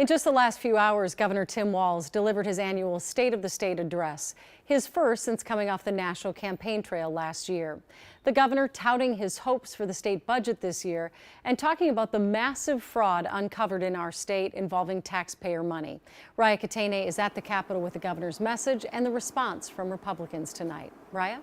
In just the last few hours, Governor Tim Walz delivered his annual State of the State address, his first since coming off the national campaign trail last year. The governor touting his hopes for the state budget this year and talking about the massive fraud uncovered in our state involving taxpayer money. Raya Katene is at the Capitol with the governor's message and the response from Republicans tonight. Raya?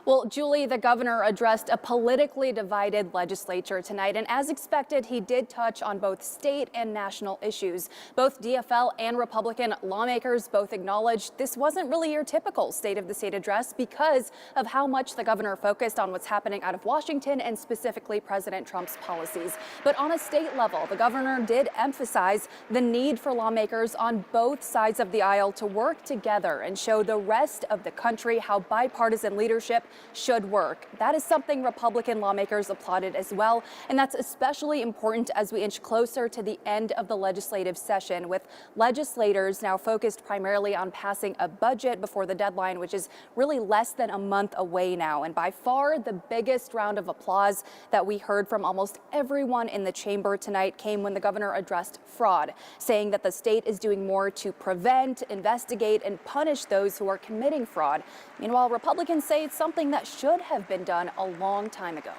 Well, Julie, the governor addressed a politically divided legislature tonight, and as expected, he did touch on both state and national issues. Both DFL and Republican lawmakers both acknowledged this wasn't really your typical State of the State address because of how much the governor focused on what's happening out of Washington and specifically President Trump's policies. But on a state level, the governor did emphasize the need for lawmakers on both sides of the aisle to work together and show the rest of the country how bipartisan leadership should work. That is something Republican lawmakers applauded as well, and that's especially important as we inch closer to the end of the legislative session, with legislators now focused primarily on passing a budget before the deadline, which is really less than a month away now. And by far the biggest round of applause that we heard from almost everyone in the chamber tonight came when the governor addressed fraud, saying that the state is doing more to prevent, investigate, and punish those who are committing fraud. Meanwhile, Republicans say it's something that should have been done a long time ago.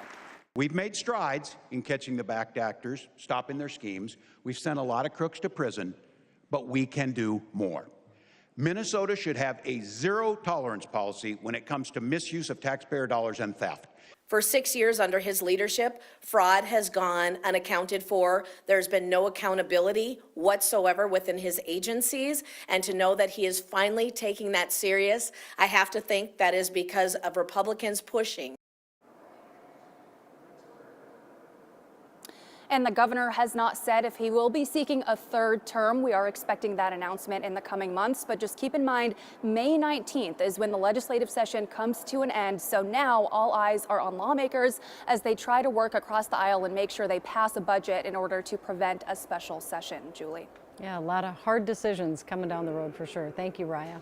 We've made strides in catching the bad actors, stopping their schemes. We've sent a lot of crooks to prison, but we can do more. Minnesota should have a zero-tolerance policy when it comes to misuse of taxpayer dollars and theft. For 6 years under his leadership, fraud has gone unaccounted for. There's been no accountability whatsoever within his agencies. And to know that he is finally taking that serious, I have to think that is because of Republicans pushing. And the governor has not said if he will be seeking a third term. We are expecting that announcement in the coming months, but just keep in mind, May 19th is when the legislative session comes to an end. So now all eyes are on lawmakers as they try to work across the aisle and make sure they pass a budget in order to prevent a special session. Julie. Yeah, a lot of hard decisions coming down the road for sure. Thank you, Raya.